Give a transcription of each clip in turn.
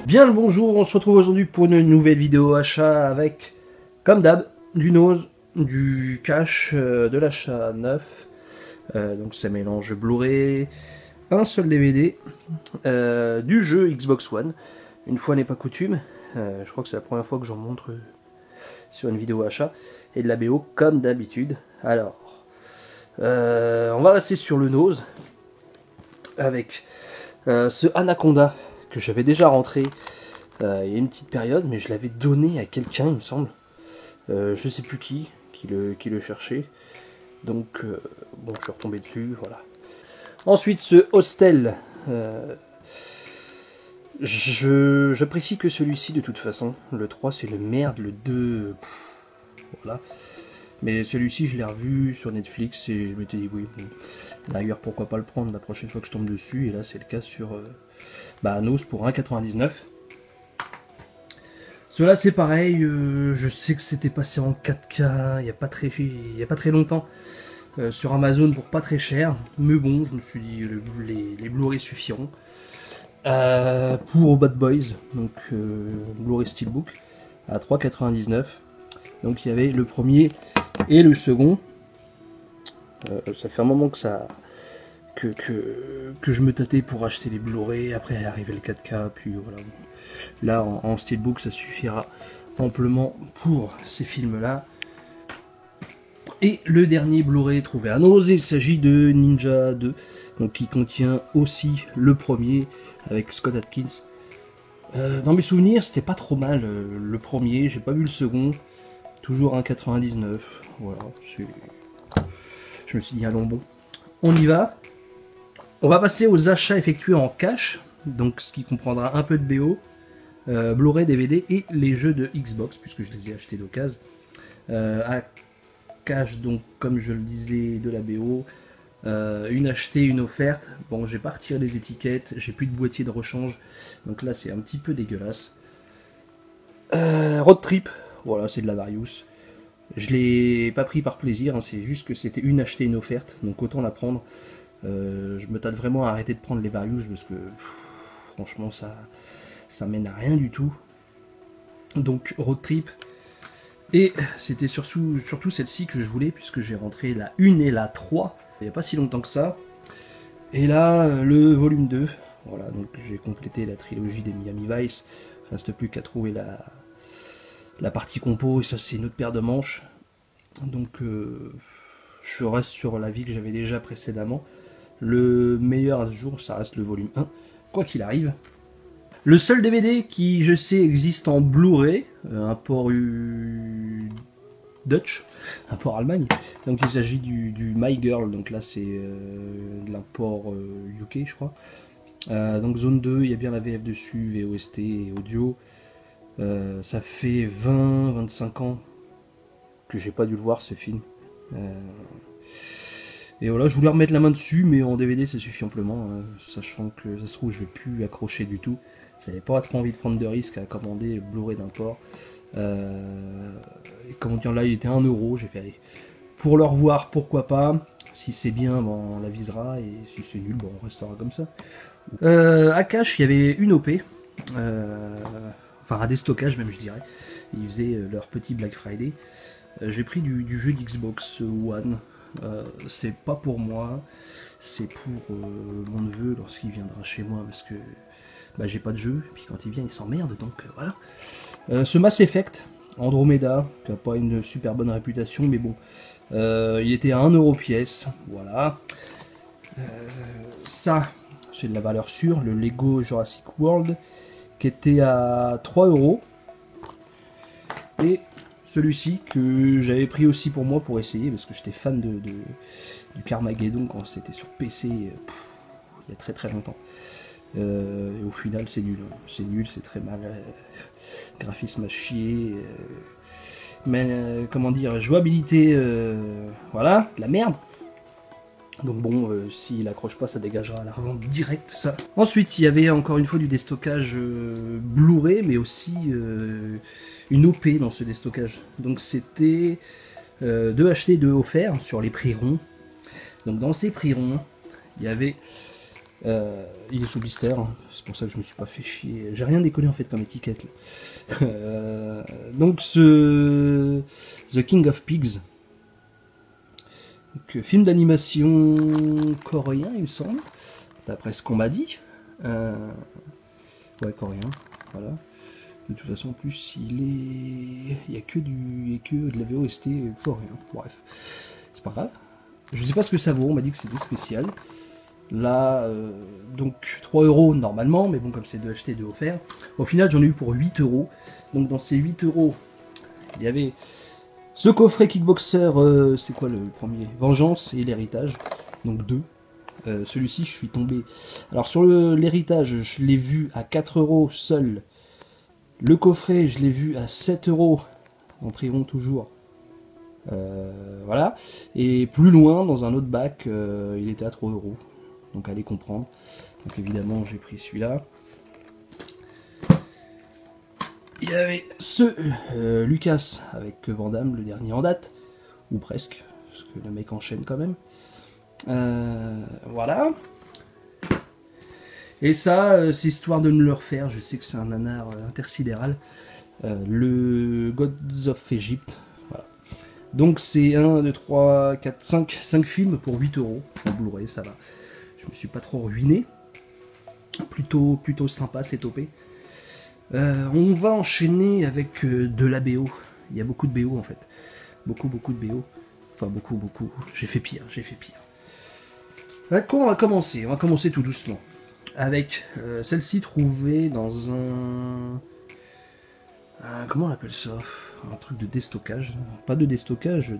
Bien le bonjour, on se retrouve aujourd'hui pour une nouvelle vidéo achat avec, comme d'hab, du nose, du cash, de l'achat neuf. Donc ça mélange Blu-ray, un seul DVD, du jeu Xbox One. Une fois n'est pas coutume, je crois que c'est la première fois que j'en montre sur une vidéo achat. Et de la BO comme d'habitude. Alors, on va rester sur le nose avec ce Anaconda que j'avais déjà rentré il y a une petite période, mais je l'avais donné à quelqu'un, il me semble. Je sais plus qui le cherchait. Donc, bon, je suis retombé dessus, voilà. Ensuite, ce Hostel. J'apprécie que celui-ci, de toute façon. Le 3, c'est le merde, le 2... voilà. Mais celui-ci, je l'ai revu sur Netflix et je m'étais dit, oui, d'ailleurs, pourquoi pas le prendre la prochaine fois que je tombe dessus. Et là, c'est le cas sur Nose pour 1,99 €. Cela c'est pareil, je sais que c'était passé en 4K il n'y a pas très longtemps sur Amazon pour pas très cher, mais bon, je me suis dit les Blu-ray suffiront. Pour Bad Boys, donc Blu-ray Steelbook à 3,99 €. Donc il y avait le premier et le second. Ça fait un moment que je me tâtais pour acheter les Blu-ray, après arriver le 4K, puis voilà. Là en Steelbook ça suffira amplement pour ces films là. Et le dernier Blu-ray trouvé à Nose, il s'agit de Ninja 2, donc qui contient aussi le premier avec Scott Adkins. Dans mes souvenirs c'était pas trop mal le premier, j'ai pas vu le second, toujours 1,99 €. Voilà, je me suis dit allons bon, on y va. On va passer aux achats effectués en cash, donc ce qui comprendra un peu de BO, Blu-ray, DVD et les jeux de Xbox, puisque je les ai achetés d'occasion. À cash, donc comme je le disais, de la BO, une achetée, une offerte. Bon, j'ai pas retiré les étiquettes, j'ai plus de boîtier de rechange, donc là c'est un petit peu dégueulasse. Road Trip, voilà, c'est de la Various. Je l'ai pas pris par plaisir, hein, c'est juste que c'était une achetée, une offerte, donc autant la prendre. Je me tâte vraiment à arrêter de prendre les Various parce que franchement ça mène à rien du tout. Donc Road Trip. Et c'était surtout celle-ci que je voulais, puisque j'ai rentré la 1 et la 3 il n'y a pas si longtemps que ça. Et là le volume 2. Voilà, donc j'ai complété la trilogie des Miami Vice. Il ne reste plus qu'à trouver la partie compo, et ça c'est une autre paire de manches. Donc je reste sur l'avis que j'avais déjà précédemment. Le meilleur à ce jour, ça reste le volume 1, quoi qu'il arrive. Le seul DVD qui, je sais, existe en Blu-ray, un port Dutch, un port Allemagne. Donc il s'agit du My Girl, donc là c'est de l'import UK, je crois. Donc zone 2, il y a bien la VF dessus, VOST et audio. Ça fait 20-25 ans que j'ai pas dû le voir, ce film. Et voilà, je voulais remettre la main dessus, mais en DVD ça suffit amplement, sachant que ça se trouve je vais plus accrocher du tout. J'avais pas trop envie de prendre de risque à commander Blu-ray d'import. Et comment dire, là il était 1 €, j'ai fait aller. Pour le revoir, pourquoi pas. Si c'est bien, bon, on l'avisera, et si c'est nul, bon, on restera comme ça. À cash, il y avait une OP, enfin à déstockage même je dirais. Ils faisaient leur petit Black Friday. J'ai pris du jeu d'Xbox One. C'est pas pour moi, c'est pour mon neveu lorsqu'il viendra chez moi, parce que j'ai pas de jeu, et puis quand il vient il s'emmerde, donc voilà. Ce Mass Effect Andromeda, qui a pas une super bonne réputation, mais bon, il était à 1 € pièce, voilà. Ça, c'est de la valeur sûre, le Lego Jurassic World, qui était à 3 €. Et celui-ci que j'avais pris aussi pour moi pour essayer, parce que j'étais fan du Carmageddon quand c'était sur PC il y a très longtemps. Et au final c'est nul, c'est très mal, graphisme à chier, mais comment dire, jouabilité, voilà, de la merde. Donc bon, s'il accroche pas, ça dégagera à la revente directe, ça. Ensuite, il y avait encore une fois du déstockage Blu-ray, mais aussi une OP dans ce déstockage. Donc c'était 2 achetés, 2 offerts sur les prix ronds. Donc dans ces prix ronds, il y avait... il est sous blister, hein. C'est pour ça que je me suis pas fait chier. J'ai rien décollé en fait comme étiquette. Donc ce The King of Pigs. Donc, film d'animation coréen, il me semble, d'après ce qu'on m'a dit. Ouais, coréen, voilà. De toute façon, en plus, il y a que de la VOST coréen. Bref, c'est pas grave. Je sais pas ce que ça vaut, on m'a dit que c'était spécial. Là, donc 3 € normalement, mais bon, comme c'est 2 achetés, 2 offerts. Au final, j'en ai eu pour 8 €. Donc dans ces 8 €, il y avait ce coffret Kickboxer, c'est quoi le premier? Vengeance et l'héritage, donc 2. Celui-ci, je suis tombé. Alors sur l'héritage, je l'ai vu à 4 € seul. Le coffret, je l'ai vu à 7 € en prix rond toujours. Voilà. Et plus loin, dans un autre bac, il était à 3 €. Donc allez comprendre. Donc évidemment, j'ai pris celui-là. Il y avait ce Lucas avec Van Damme, le dernier en date, ou presque, parce que le mec enchaîne quand même. Voilà. Et ça, c'est histoire de me le refaire. Je sais que c'est un nanar intersidéral. Le Gods of Egypt. Voilà. Donc c'est 1, 2, 3, 4, 5 films pour 8 € en Blu-ray, ça va. Je me suis pas trop ruiné. Plutôt sympa, c'est topé. On va enchaîner avec de la BO. Il y a beaucoup de BO en fait. Beaucoup de BO. Enfin beaucoup. J'ai fait pire. On va commencer tout doucement. Avec celle-ci trouvée dans un... comment on appelle ça? Un truc de déstockage. Pas de déstockage,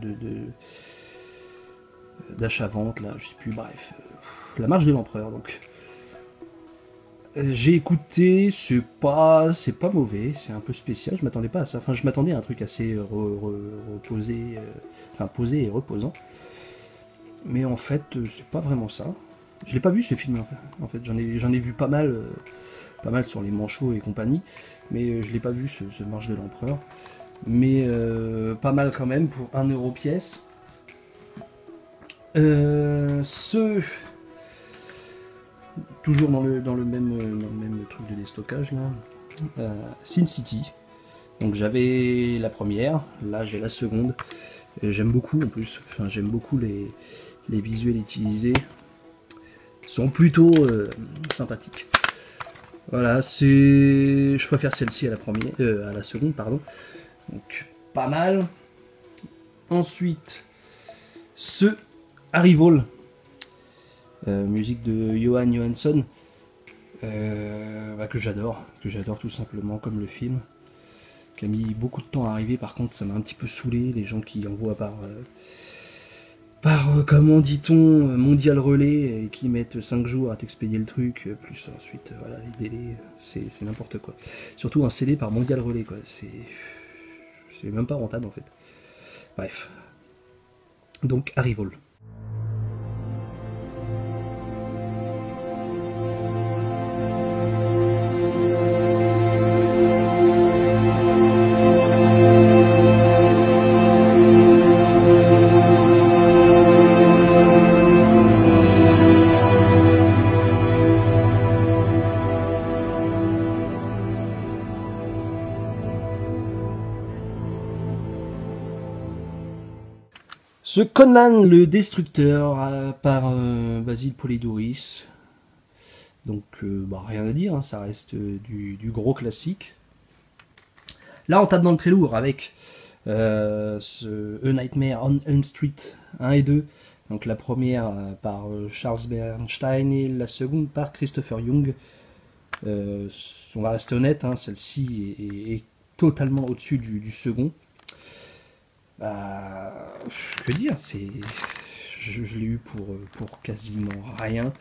d'achat-vente là, je sais plus, bref. La marche de l'empereur donc. J'ai écouté, c'est pas mauvais, c'est un peu spécial, je m'attendais pas à ça. Enfin, je m'attendais à un truc assez reposé, enfin posé et reposant. Mais en fait, c'est pas vraiment ça. Je l'ai pas vu ce film en fait, j'en ai vu pas mal sur les manchots et compagnie, mais je l'ai pas vu ce Marche de l'Empereur. Mais pas mal quand même pour 1 € pièce. Toujours dans le même truc de déstockage là. Sin City. Donc j'avais la première, là j'ai la seconde. J'aime beaucoup en plus, enfin, j'aime beaucoup les visuels utilisés. Ils sont plutôt sympathiques. Voilà, je préfère celle-ci à à la seconde, pardon. Donc pas mal. Ensuite, ce Arrival. Musique de Johan Johansson, que j'adore tout simplement, comme le film, qui a mis beaucoup de temps à arriver. Par contre, ça m'a un petit peu saoulé, les gens qui envoient par comment dit-on, mondial relais, et qui mettent 5 jours à t'expédier le truc, plus ensuite, voilà, les délais, c'est n'importe quoi. Surtout un CD par mondial relais, quoi, c'est même pas rentable en fait. Bref. Donc, Arrival. Ce Conan le Destructeur par Basil Polidoris. Donc rien à dire, hein, ça reste du gros classique. Là on tape dans le très lourd avec ce A Nightmare on Elm Street 1 et 2. Donc la première par Charles Bernstein et la seconde par Christopher Young. On va rester honnête, hein, celle-ci est totalement au-dessus du second. Que dire, je l'ai eu pour quasiment rien.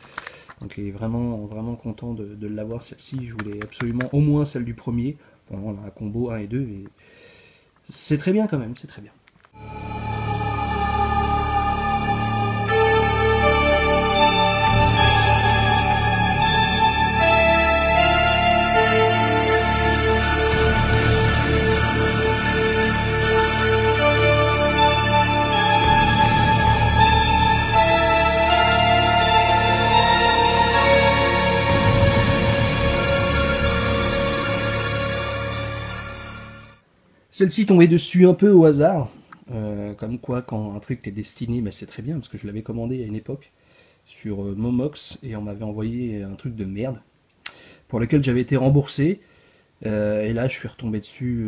Donc il est vraiment content de l'avoir, celle-ci. Je voulais absolument au moins celle du premier. Bon, on a un combo 1 et 2 et c'est très bien quand même, c'est très bien. Celle-ci tombait dessus un peu au hasard. Comme quoi, quand un truc t'est destiné, bah, c'est très bien, parce que je l'avais commandé à une époque sur Momox, et on m'avait envoyé un truc de merde, pour lequel j'avais été remboursé. Et là, je suis retombé dessus,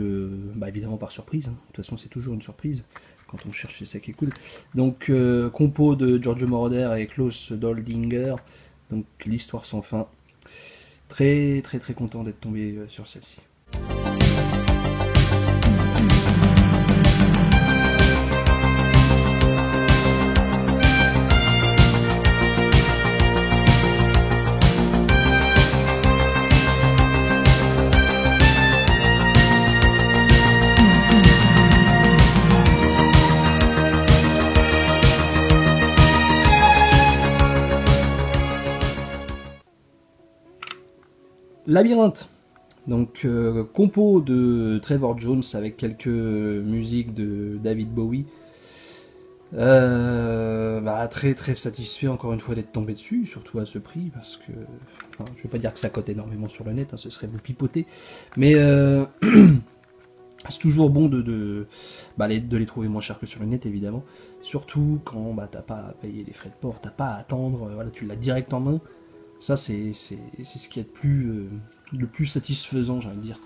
bah, évidemment par surprise. Hein. De toute façon, c'est toujours une surprise quand on cherche, c'est ça qui est cool. Donc, compo de Giorgio Moroder et Klaus Doldinger. Donc, l'histoire sans fin. Très, très, très content d'être tombé sur celle-ci. Labyrinthe, donc compo de Trevor Jones avec quelques musiques de David Bowie. Bah, très très satisfait encore une fois d'être tombé dessus, surtout à ce prix, parce que enfin, je vais pas dire que ça cote énormément sur le net, hein, ce serait vous pipoter, mais c'est toujours bon de les trouver moins cher que sur le net évidemment, surtout quand bah, t'as pas à payer les frais de port, t'as pas à attendre, voilà, tu l'as direct en main. Ça, c'est ce qui est le plus satisfaisant, j'ai envie de dire,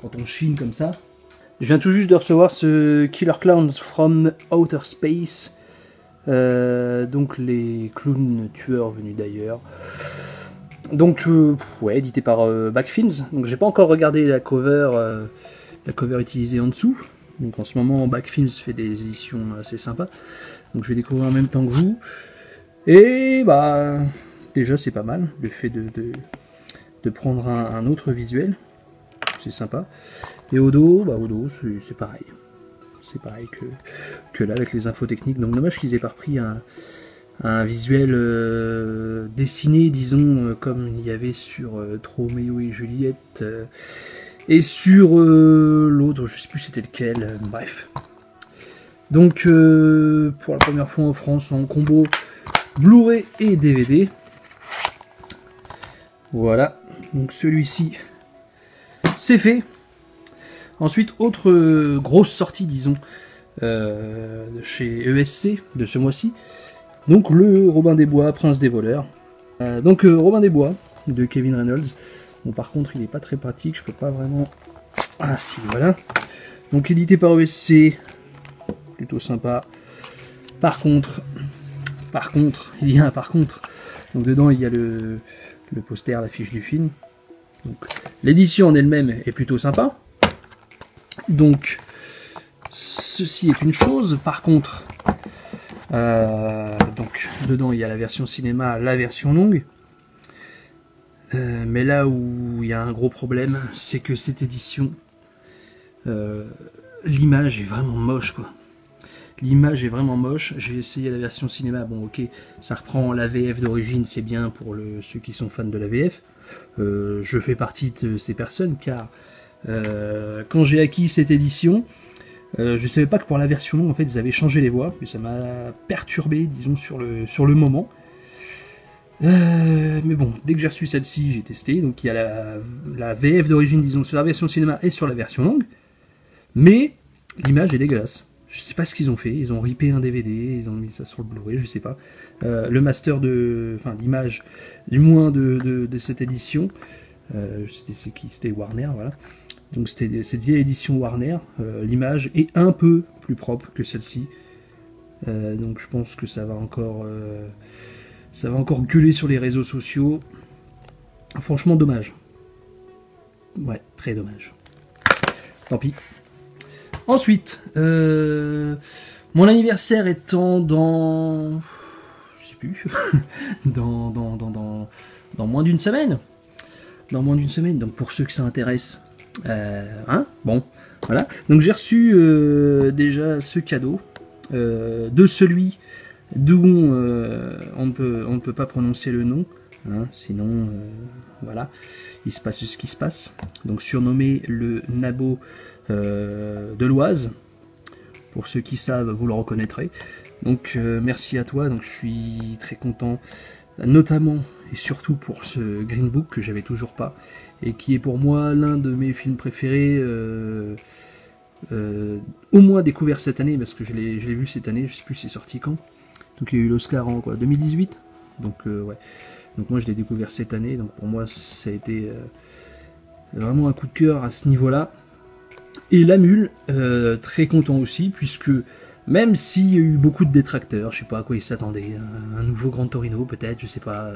quand on chine comme ça. Je viens tout juste de recevoir ce Killer Clowns from Outer Space. Donc les clowns tueurs venus d'ailleurs. Donc, ouais, édité par Back Films. Donc j'ai pas encore regardé la cover utilisée en dessous. Donc en ce moment, Back Films fait des éditions assez sympas. Donc je vais découvrir en même temps que vous. Et bah... déjà c'est pas mal, le fait de prendre un autre visuel, c'est sympa. Et au dos, c'est pareil. C'est pareil que là avec les infos techniques. Donc dommage qu'ils aient pas repris un visuel dessiné, disons, comme il y avait sur Roméo et Juliette. Et sur l'autre, je sais plus c'était lequel, bref. Donc pour la première fois en France en combo Blu-ray et DVD. Voilà, donc celui-ci, c'est fait. Ensuite, autre grosse sortie, disons, de chez ESC de ce mois-ci. Donc le Robin des Bois, Prince des voleurs. Robin des Bois, de Kevin Reynolds. Bon, par contre, il n'est pas très pratique, je peux pas vraiment... Ah si, voilà. Donc édité par ESC, plutôt sympa. Par contre, il y a un par contre. Donc dedans, il y a le poster, l'affiche du film. L'édition en elle-même est plutôt sympa. Donc, ceci est une chose. Par contre, donc dedans il y a la version cinéma, la version longue. Mais là où il y a un gros problème, c'est que cette édition, l'image est vraiment moche, quoi. L'image est vraiment moche. J'ai essayé la version cinéma. Bon, ok, ça reprend la VF d'origine, c'est bien pour ceux qui sont fans de la VF. Je fais partie de ces personnes car quand j'ai acquis cette édition, je savais pas que pour la version longue, en fait, ils avaient changé les voix, mais ça m'a perturbé, disons, sur le moment. Mais bon, dès que j'ai reçu celle-ci, j'ai testé. Donc il y a la VF d'origine, disons, sur la version cinéma et sur la version longue. Mais l'image est dégueulasse. Je sais pas ce qu'ils ont fait, ils ont ripé un DVD, ils ont mis ça sur le Blu-ray, je sais pas. Le master l'image, du moins de cette édition, c'était Warner, voilà. Donc c'était cette vieille édition Warner, l'image est un peu plus propre que celle-ci. Donc je pense que ça va encore gueuler sur les réseaux sociaux. Franchement, dommage. Ouais, très dommage. Tant pis. Ensuite, mon anniversaire étant dans... je sais plus... dans moins d'une semaine. Dans moins d'une semaine, donc pour ceux que ça intéresse. Bon, voilà. Donc j'ai reçu déjà ce cadeau de celui d'où on ne peut pas prononcer le nom. Sinon, voilà, il se passe ce qui se passe. Donc surnommé le Nabo de l'Oise. Pour ceux qui savent, vous le reconnaîtrez. Donc merci à toi. Donc je suis très content, notamment et surtout pour ce Green Book que j'avais toujours pas et qui est pour moi l'un de mes films préférés au moins découvert cette année, parce que je l'ai vu cette année, je sais plus c'est sorti quand. Donc il y a eu l'Oscar en quoi, 2018. Donc ouais. Donc moi je l'ai découvert cette année, donc pour moi ça a été vraiment un coup de cœur à ce niveau-là. Et La Mule, très content aussi, puisque même s'il y a eu beaucoup de détracteurs, je sais pas à quoi ils s'attendaient, un nouveau Gran Torino peut-être, je sais pas,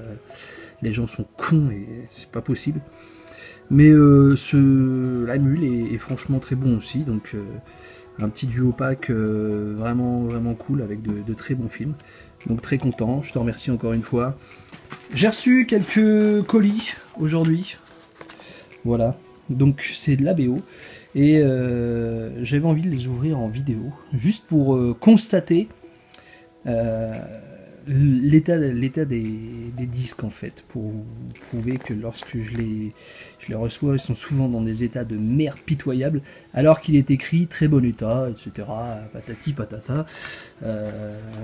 les gens sont cons et c'est pas possible. Mais La Mule est franchement très bon aussi, donc un petit duo pack vraiment, vraiment cool avec de très bons films. Donc très content, je te remercie encore une fois. J'ai reçu quelques colis aujourd'hui, voilà, donc c'est de la BO. Et j'avais envie de les ouvrir en vidéo, juste pour constater l'état des disques en fait, pour prouver que lorsque je les reçois, ils sont souvent dans des états de merde pitoyable, alors qu'il est écrit très bon état, etc. Patati patata.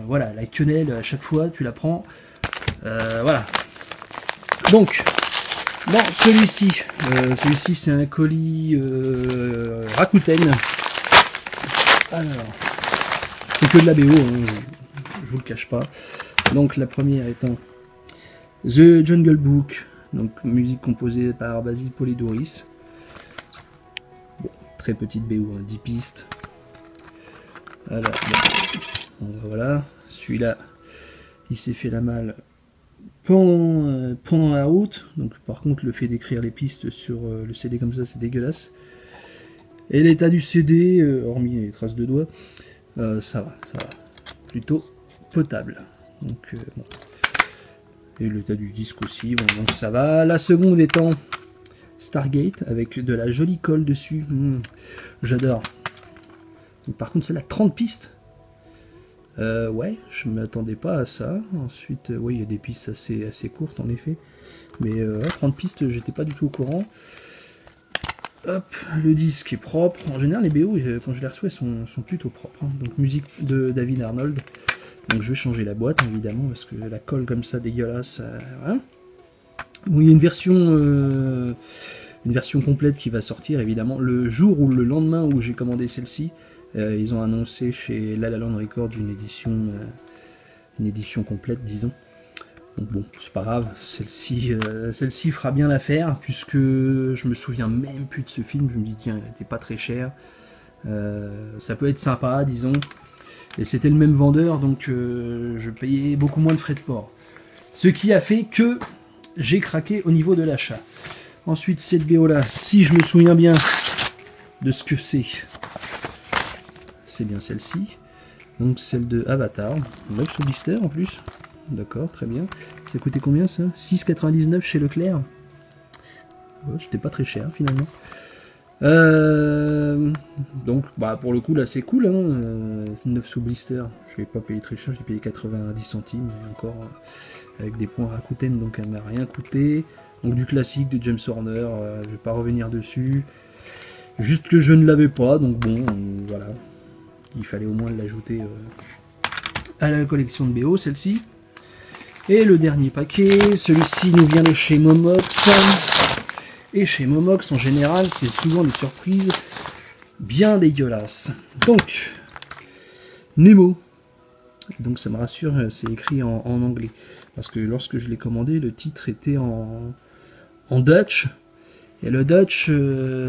Voilà, la quenelle à chaque fois, tu la prends. Voilà. Donc, bon, celui-ci c'est un colis Rakuten. Alors, c'est que de la BO, hein, je vous le cache pas. Donc la première étant The Jungle Book, donc musique composée par Basil Polidouris. Bon, très petite BO, hein, 10 pistes. Voilà, celui-là, il s'est fait la malle pendant la route, donc par contre le fait d'écrire les pistes sur le CD comme ça c'est dégueulasse. Et l'état du CD, hormis les traces de doigts, ça va, plutôt potable. Donc bon. Et l'état du disque aussi, bon, donc ça va. La seconde étant Stargate avec de la jolie colle dessus, j'adore. Par contre c'est la 30 pistes. Ouais, je m'attendais pas à ça. Ensuite, oui, il y a des pistes assez courtes en effet. Mais 30 pistes, j'étais pas du tout au courant. Hop, le disque est propre. En général, les BO, quand je les reçois, sont plutôt propres. Hein. Donc, musique de David Arnold. Donc, je vais changer la boîte, évidemment, parce que la colle comme ça, dégueulasse. Voilà. Bon, il y a une version complète qui va sortir, évidemment, le jour ou le lendemain où j'ai commandé celle-ci. Ils ont annoncé chez La La Land Records une édition complète, disons. Donc bon, c'est pas grave, celle-ci fera bien l'affaire, puisque je me souviens même plus de ce film. Je me dis, tiens, il n'était pas très cher. Ça peut être sympa, disons. Et c'était le même vendeur, donc je payais beaucoup moins de frais de port. Ce qui a fait que j'ai craqué au niveau de l'achat. Ensuite, cette BO-là, si je me souviens bien de ce que c'est bien celle-ci. Donc celle de Avatar. 9 sous blister en plus. D'accord, très bien. Ça coûtait combien ça? 6,99 chez Leclerc. Ouais, c'était pas très cher finalement. Donc bah pour le coup là c'est cool, hein, 9 sous blister. Je vais pas payer très cher, j'ai payé 90 centimes. Et encore avec des points Rakuten, donc elle m'a rien coûté. Donc du classique de James Horner, je vais pas revenir dessus. Juste que je ne l'avais pas, donc bon, voilà. Il fallait au moins l'ajouter à la collection de BO, celle-ci. Et le dernier paquet, celui-ci nous vient de chez Momox. Et chez Momox, en général, c'est souvent des surprises bien dégueulasses. Donc, Nemo. Donc ça me rassure, c'est écrit en anglais. Parce que lorsque je l'ai commandé, le titre était en Dutch. Et le Dutch,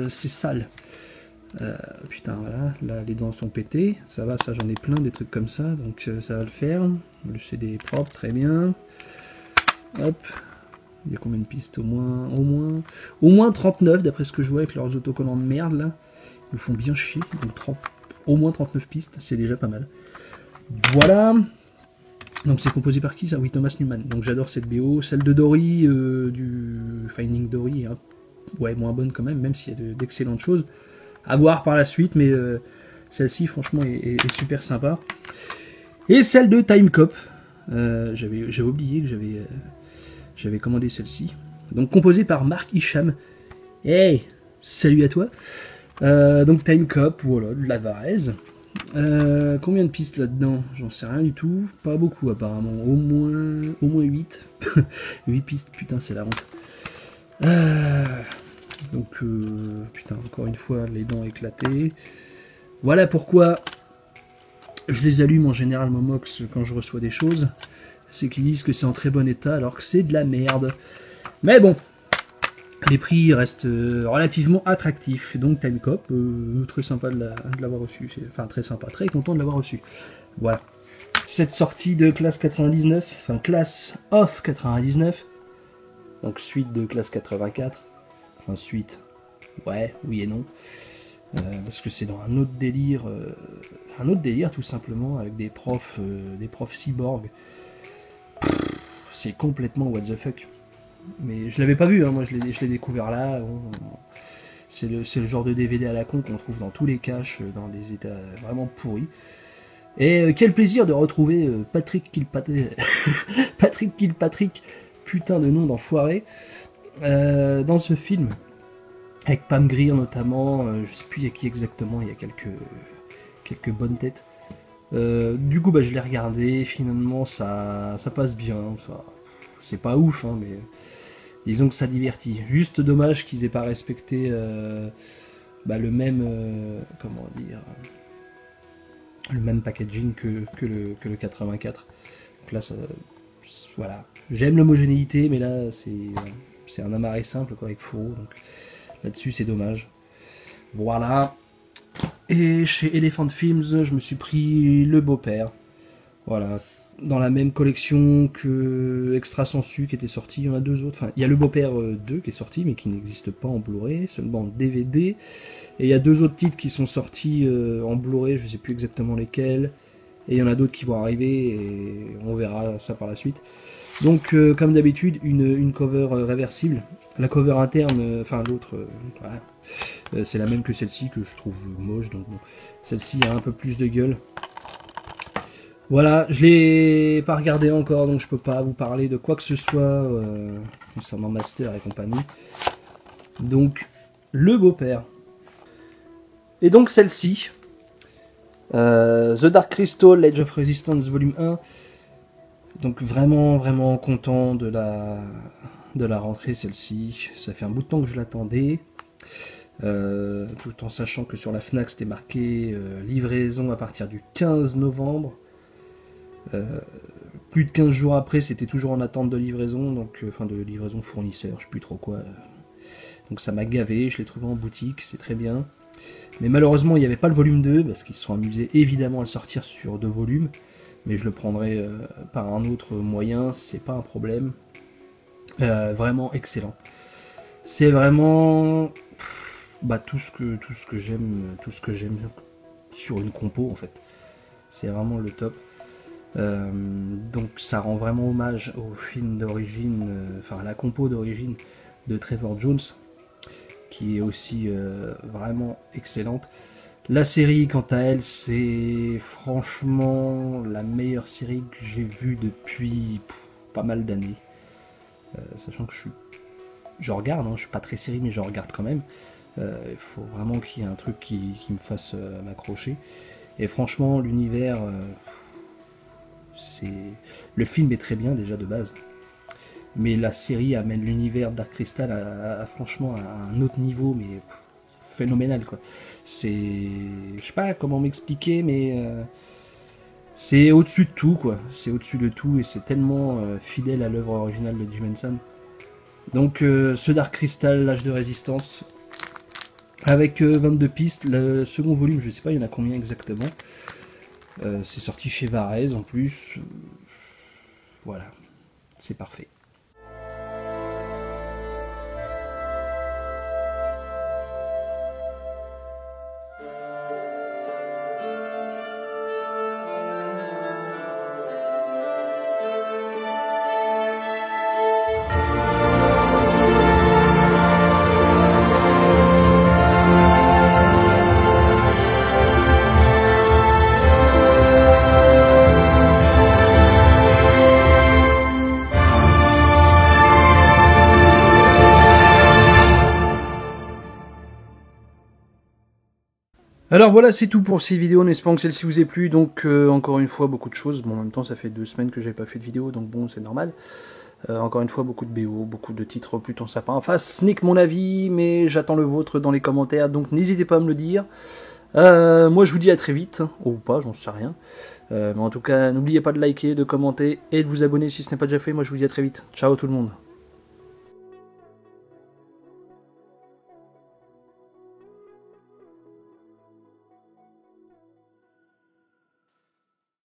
c'est sale. Putain, voilà, là les dents sont pétées, ça va, ça j'en ai plein des trucs comme ça, donc ça va le faire. Le CD est propre, très bien. Hop, il y a combien de pistes? Au moins 39 d'après ce que je vois avec leurs autocollants de merde là. Ils me font bien chier, donc au moins 39 pistes, c'est déjà pas mal. Voilà. Donc c'est composé par qui ça? Oui, Thomas Newman. Donc j'adore cette BO, celle de Dory, du Finding Dory, hein. Ouais, moins bonne quand même s'il y a d'excellentes choses. À voir par la suite, mais celle-ci franchement est super sympa. Et celle de Time Cop, j'avais oublié que j'avais commandé celle-ci. Donc composée par Mark Isham. Hey, salut à toi. Donc Time Cop, voilà, de la Varese. Combien de pistes là-dedans? J'en sais rien du tout. Pas beaucoup apparemment. Au moins 8. 8 pistes, putain c'est la honte. Donc putain, encore une fois les dents éclatées. Voilà pourquoi je les allume en général Momox quand je reçois des choses. C'est qu'ils disent que c'est en très bon état alors que c'est de la merde. Mais bon, les prix restent relativement attractifs. Donc Time Cop, très sympa de l'avoir reçu. Enfin très sympa, très content de l'avoir reçu. Voilà. Cette sortie de classe 99, enfin classe off 99, donc suite de classe 84, enfin suite, ouais, oui et non, parce que c'est dans un autre délire tout simplement, avec des profs cyborgs. C'est complètement what the fuck. Mais je l'avais pas vu, hein, moi je l'ai découvert là. C'est le genre de DVD à la con qu'on trouve dans tous les caches, dans des états vraiment pourris. Et quel plaisir de retrouver Patrick Kilpatrick, Patrick Kilpatrick, putain de nom d'enfoiré, dans ce film. Avec Pam Grier notamment, je sais plus il y a qui exactement, il y a quelques bonnes têtes. Du coup, je l'ai regardé, finalement ça passe bien, c'est pas ouf, hein, mais disons que ça divertit. Juste dommage qu'ils aient pas respecté le même, comment dire, le même packaging que le 84. Donc là, voilà, j'aime l'homogénéité, mais là c'est un amarré simple quoi, avec fourreau, donc là-dessus c'est dommage. Voilà. Et chez Elephant Films, je me suis pris Le Beau-Père. Voilà. Dans la même collection que Extra Sensu qui était sorti, il y en a deux autres. Enfin, il y a Le Beau-Père 2 qui est sorti, mais qui n'existe pas en Blu-ray, seulement en DVD. Et il y a deux autres titres qui sont sortis en Blu-ray, je ne sais plus exactement lesquels. Et il y en a d'autres qui vont arriver, et on verra ça par la suite. Donc, comme d'habitude, une cover réversible. La cover interne, enfin l'autre, voilà. C'est la même que celle-ci que je trouve moche, donc bon. Celle-ci a un peu plus de gueule. Voilà, je l'ai pas regardé encore, donc je peux pas vous parler de quoi que ce soit concernant Master et compagnie. Donc, Le Beau-Père. Et donc celle-ci, The Dark Crystal, Age of Resistance Volume 1. Donc vraiment, vraiment content de la rentrée, celle-ci. Ça fait un bout de temps que je l'attendais. Tout en sachant que sur la Fnac c'était marqué livraison à partir du 15 novembre. Plus de 15 jours après, c'était toujours en attente de livraison, donc enfin de livraison fournisseur, je sais plus trop quoi. Donc ça m'a gavé, je l'ai trouvé en boutique, c'est très bien. Mais malheureusement, il n'y avait pas le volume 2, parce qu'ils se sont amusés évidemment à le sortir sur 2 volumes. Mais je le prendrai par un autre moyen, c'est pas un problème. Vraiment excellent. C'est vraiment tout ce que j'aime sur une compo en fait. C'est vraiment le top. Donc ça rend vraiment hommage au film d'origine, enfin à la compo d'origine de Trevor Jones, qui est aussi vraiment excellente. La série, quant à elle, c'est franchement la meilleure série que j'ai vue depuis pas mal d'années. Sachant que je regarde, hein, je suis pas très série, mais je regarde quand même. Il faut vraiment qu'il y ait un truc qui me fasse m'accrocher. Et franchement, l'univers, le film est très bien déjà de base. Mais la série amène l'univers Dark Crystal franchement à un autre niveau, mais phénoménal quoi. Je sais pas comment m'expliquer, mais c'est au-dessus de tout quoi. C'est au-dessus de tout et c'est tellement fidèle à l'œuvre originale de Jim Henson. Donc ce Dark Crystal, l'âge de résistance, avec 22 pistes. Le second volume, je sais pas, il y en a combien exactement. C'est sorti chez Varese en plus. Voilà, c'est parfait. Alors voilà, c'est tout pour ces vidéos, en espérant que celle-ci vous ait plu. Donc encore une fois, beaucoup de choses. Bon, en même temps, ça fait 2 semaines que j'ai pas fait de vidéo, donc bon, c'est normal. Encore une fois, beaucoup de BO, beaucoup de titres plutôt sympas. Enfin, ce n'est que mon avis, mais j'attends le vôtre dans les commentaires, donc n'hésitez pas à me le dire. Moi je vous dis à très vite, ou pas, j'en sais rien. Mais en tout cas, n'oubliez pas de liker, de commenter et de vous abonner si ce n'est pas déjà fait. Moi je vous dis à très vite. Ciao tout le monde.